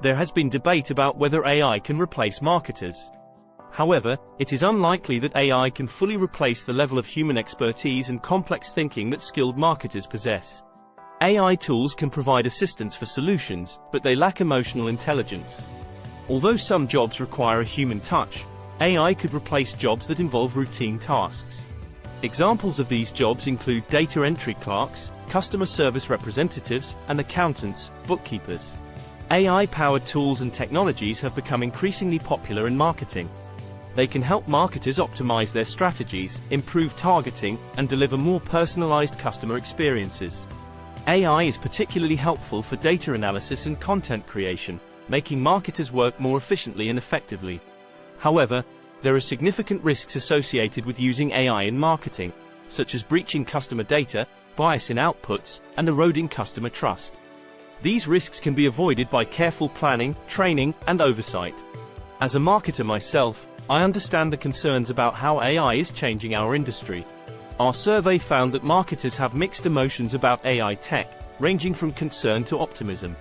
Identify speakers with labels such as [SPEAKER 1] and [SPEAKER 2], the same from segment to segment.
[SPEAKER 1] There has been debate about whether AI can replace marketers. However, it is unlikely that AI can fully replace the level of human expertise and complex thinking that skilled marketers possess. AI tools can provide assistance for solutions, but they lack emotional intelligence. Although some jobs require a human touch, AI could replace jobs that involve routine tasks. Examples of these jobs include data entry clerks, customer service representatives, and accountants, bookkeepers. AI-powered tools and technologies have become increasingly popular in marketing. They can help marketers optimize their strategies, improve targeting, and deliver more personalized customer experiences. AI is particularly helpful for data analysis and content creation, making marketers work more efficiently and effectively. However, there are significant risks associated with using AI in marketing, such as breaching customer data, bias in outputs, and eroding customer trust. These risks can be avoided by careful planning, training, and oversight. As a marketer myself, I understand the concerns about how AI is changing our industry. Our survey found that marketers have mixed emotions about AI tech, ranging from concern to optimism.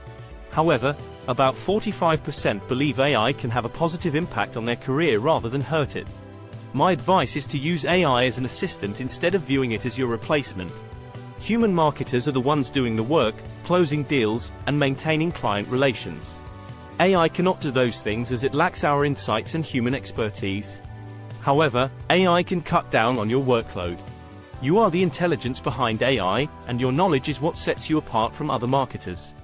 [SPEAKER 1] However, about 45% believe AI can have a positive impact on their career rather than hurt it. My advice is to use AI as an assistant instead of viewing it as your replacement. Human marketers are the ones doing the work, closing deals, and maintaining client relations. AI cannot do those things as it lacks our insights and human expertise. However, AI can cut down on your workload. You are the intelligence behind AI, and your knowledge is what sets you apart from other marketers.